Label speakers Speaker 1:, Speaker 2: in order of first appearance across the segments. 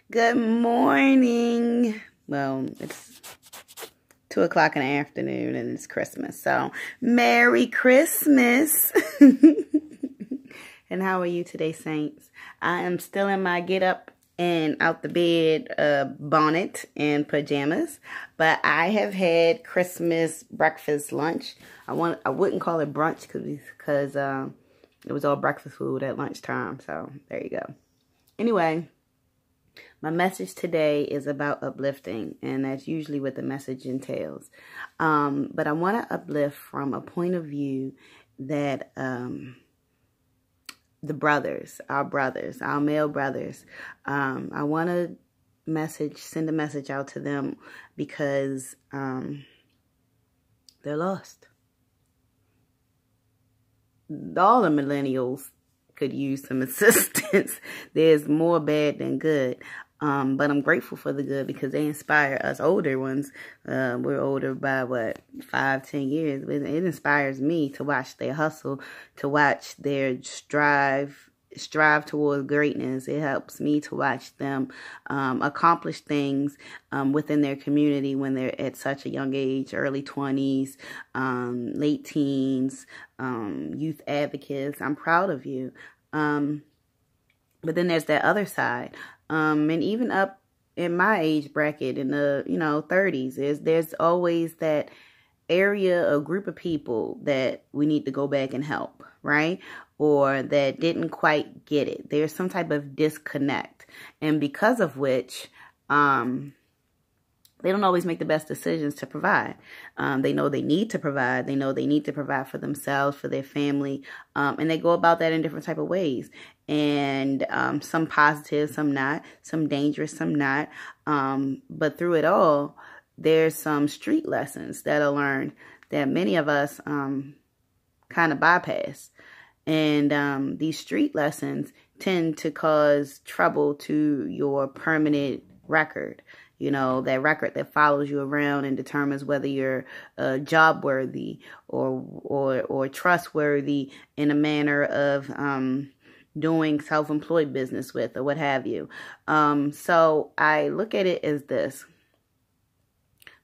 Speaker 1: Good morning. Well, it's 2 o'clock in the afternoon and it's Christmas. So, Merry Christmas. And how are you today, Saints? I am still in my get up and out the bed bonnet and pajamas. But I have had Christmas breakfast lunch. I wouldn't call it brunch because it was all breakfast food at lunchtime. So, there you go. Anyway, my message today is about uplifting, and that's usually what the message entails. But I want to uplift from a point of view that the brothers, our male brothers, I want to send a message out to them because they're lost. All the millennials could use some assistance. There's more bad than good. But I'm grateful for the good because they inspire us older ones. We're older by, 5-10 years. But it inspires me to watch their hustle, to watch their strive towards greatness. It helps me to watch them accomplish things within their community when they're at such a young age, early 20s, late teens, youth advocates. I'm proud of you. But then there's that other side. And even up in my age bracket in the, 30s, there's always that area or group of people that we need to go back and help, right? Or that didn't quite get it. There's some type of disconnect. And because of which, they don't always make the best decisions to provide. They know they need to provide. They know they need to provide for themselves, for their family. And they go about that in different type of ways. And some positive, some not. Some dangerous, some not. But through it all, there's some street lessons that are learned that many of us kind of bypass. And these street lessons tend to cause trouble to your permanent record. That record that follows you around and determines whether you're job worthy or trustworthy in a manner of doing self-employed business with or what have you. So I look at it as this.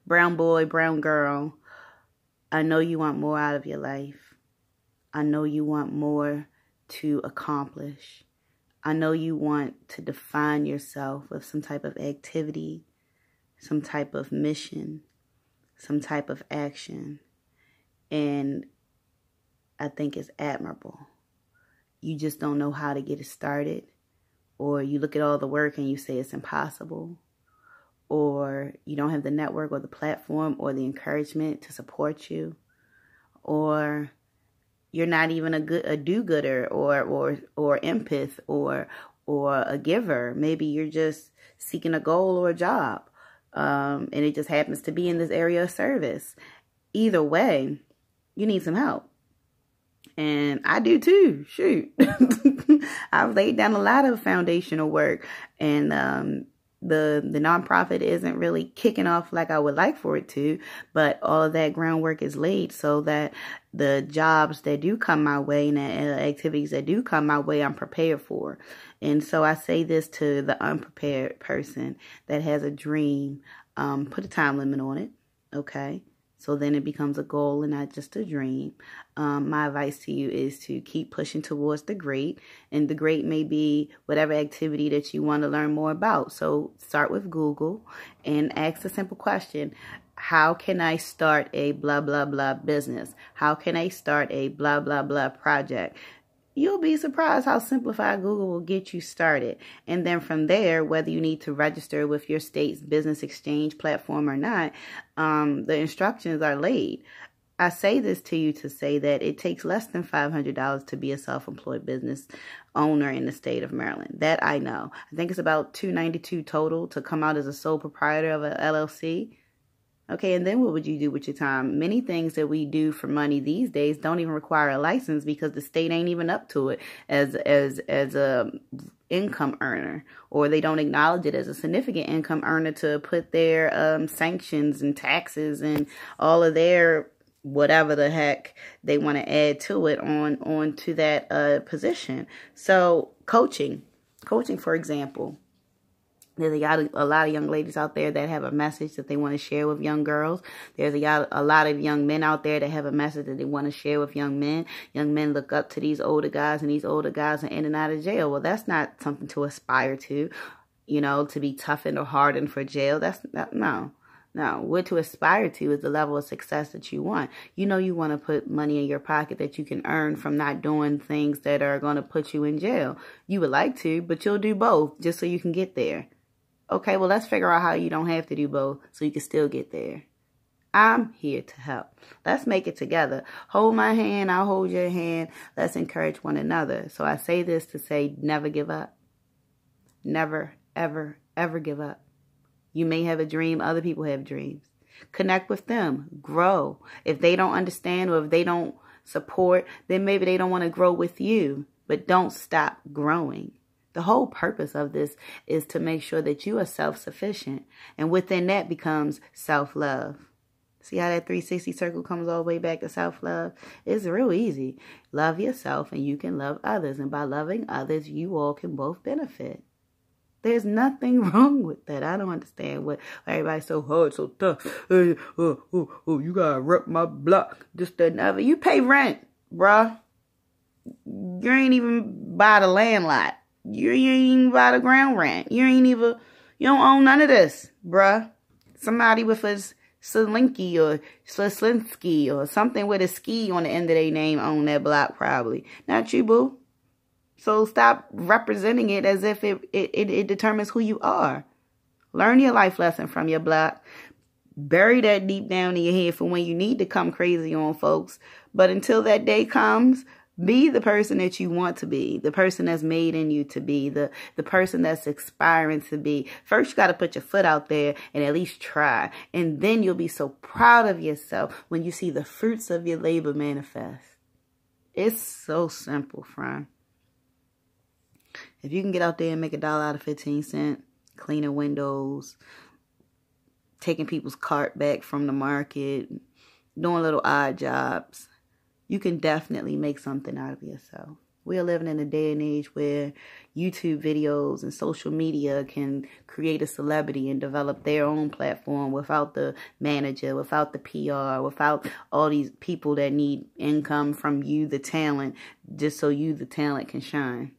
Speaker 1: Brown boy, brown girl, I know you want more out of your life. I know you want more to accomplish. I know you want to define yourself with some type of activity, some type of mission, some type of action. And I think it's admirable. You just don't know how to get it started. Or you look at all the work and you say it's impossible. Or you don't have the network or the platform or the encouragement to support you. Or you're not even a do-gooder or empath or a giver. Maybe you're just seeking a goal or a job. And it just happens to be in this area of service. Either way, you need some help. And I do too. Shoot. I've laid down a lot of foundational work. And the nonprofit isn't really kicking off like I would like for it to. But all of that groundwork is laid so that the jobs that do come my way and the activities that do come my way, I'm prepared for. And so I say this to the unprepared person that has a dream. Put a time limit on it, okay? So then it becomes a goal and not just a dream. My advice to you is to keep pushing towards the great. And the great may be whatever activity that you want to learn more about. So start with Google and ask a simple question. How can I start a blah, blah, blah business? How can I start a blah, blah, blah project? You'll be surprised how simplified Google will get you started. And then from there, whether you need to register with your state's business exchange platform or not, the instructions are laid. I say this to you to say that it takes less than $500 to be a self-employed business owner in the state of Maryland. That I know. I think it's about $292 total to come out as a sole proprietor of an LLC. Okay, and then what would you do with your time? Many things that we do for money these days don't even require a license because the state ain't even up to it as a income earner, or they don't acknowledge it as a significant income earner to put their sanctions and taxes and all of their whatever the heck they want to add to it on to that position. So coaching, for example. There's a lot of young ladies out there that have a message that they want to share with young girls. There's a lot of young men out there that have a message that they want to share with young men. Young men look up to these older guys, and these older guys are in and out of jail. Well, that's not something to aspire to, you know, to be toughened or hardened for jail. No. What to aspire to is the level of success that you want. You know, you want to put money in your pocket that you can earn from not doing things that are going to put you in jail. You would like to, but you'll do both just so you can get there. Okay, well, let's figure out how you don't have to do both so you can still get there. I'm here to help. Let's make it together. Hold my hand, I'll hold your hand. Let's encourage one another. So I say this to say, never give up. Never, ever, ever give up. You may have a dream, other people have dreams. Connect with them. Grow. If they don't understand or if they don't support, then maybe they don't want to grow with you. But don't stop growing. The whole purpose of this is to make sure that you are self-sufficient. And within that becomes self-love. See how that 360 circle comes all the way back to self-love? It's real easy. Love yourself and you can love others. And by loving others, you all can both benefit. There's nothing wrong with that. I don't understand what everybody's so hard, so tough. You gotta rep my block. Just another. You pay rent, bruh. You ain't even buy the land lot. You ain't even buy the ground rent. You don't own none of this, bruh. Somebody with a Slinky or Slinsky or something with a ski on the end of their name own that block probably. Not you, boo. So stop representing it as if it determines who you are. Learn your life lesson from your block. Bury that deep down in your head for when you need to come crazy on folks. But until that day comes, be the person that you want to be, the person that's made in you to be, the person that's aspiring to be. First, you got to put your foot out there and at least try. And then you'll be so proud of yourself when you see the fruits of your labor manifest. It's so simple, friend. If you can get out there and make $1 out of 15 cents, cleaning windows, taking people's cart back from the market, doing little odd jobs, you can definitely make something out of yourself. We are living in a day and age where YouTube videos and social media can create a celebrity and develop their own platform without the manager, without the PR, without all these people that need income from you, the talent, just so you, the talent, can shine.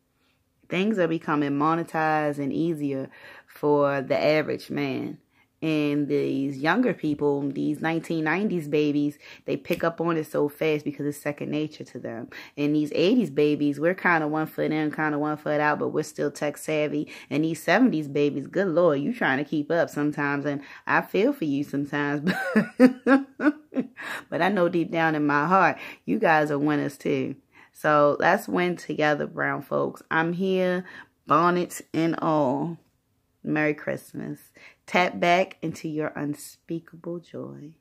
Speaker 1: Things are becoming monetized and easier for the average man. And these younger people, these 1990s babies, they pick up on it so fast because it's second nature to them. And these 80s babies, we're kind of 1 foot in, kind of 1 foot out, but we're still tech savvy. And these 70s babies, good Lord, you trying to keep up sometimes. And I feel for you sometimes. But I know deep down in my heart, you guys are winners too. So let's win together, brown folks. I'm here, bonnets and all. Merry Christmas. Tap back into your unspeakable joy.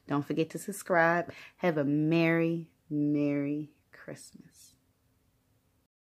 Speaker 1: Don't forget to subscribe. Have a Merry, Merry Christmas.